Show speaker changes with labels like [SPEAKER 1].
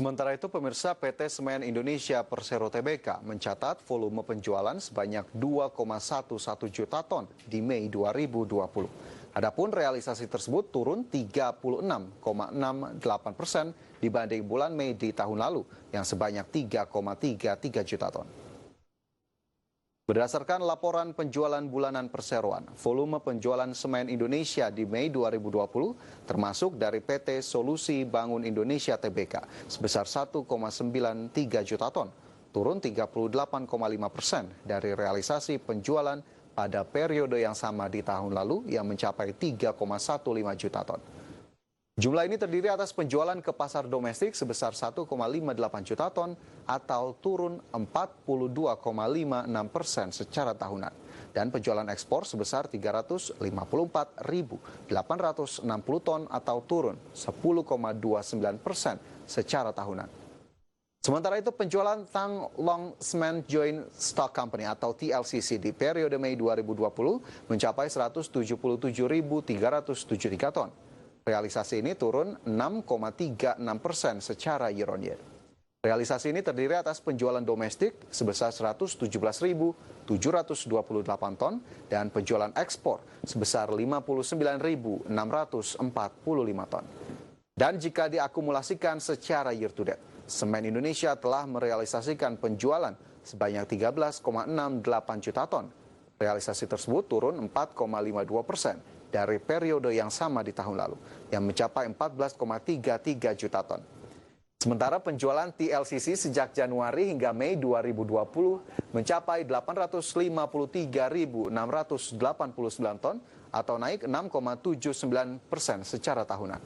[SPEAKER 1] Sementara itu, pemirsa, PT Semen Indonesia Persero Tbk mencatat volume penjualan sebanyak 2,11 juta ton di Mei 2020. Adapun realisasi tersebut turun 36,68% dibanding bulan Mei di tahun lalu yang sebanyak 3,33 juta ton. Berdasarkan laporan penjualan bulanan perseroan, volume penjualan semen Indonesia di Mei 2020 termasuk dari PT Solusi Bangun Indonesia Tbk sebesar 1,93 juta ton, turun 38,5% dari realisasi penjualan pada periode yang sama di tahun lalu yang mencapai 3,15 juta ton. Jumlah ini terdiri atas penjualan ke pasar domestik sebesar 1,58 juta ton atau turun 42,56% secara tahunan. Dan penjualan ekspor sebesar 354.860 ton atau turun 10,29% secara tahunan. Sementara itu, penjualan Tang Long Cement Joint Stock Company atau TLCC di periode Mei 2020 mencapai 177.373 ton. Realisasi ini turun 6,36% secara year-on-year. Realisasi ini terdiri atas penjualan domestik sebesar 117.728 ton dan penjualan ekspor sebesar 59.645 ton. Dan jika diakumulasikan secara year-to-date, Semen Indonesia telah merealisasikan penjualan sebanyak 13,68 juta ton. Realisasi tersebut turun 4,52% dari periode yang sama di tahun lalu, yang mencapai 14,33 juta ton. Sementara penjualan TLCC sejak Januari hingga Mei 2020 mencapai 853.689 ton atau naik 6,79% secara tahunan.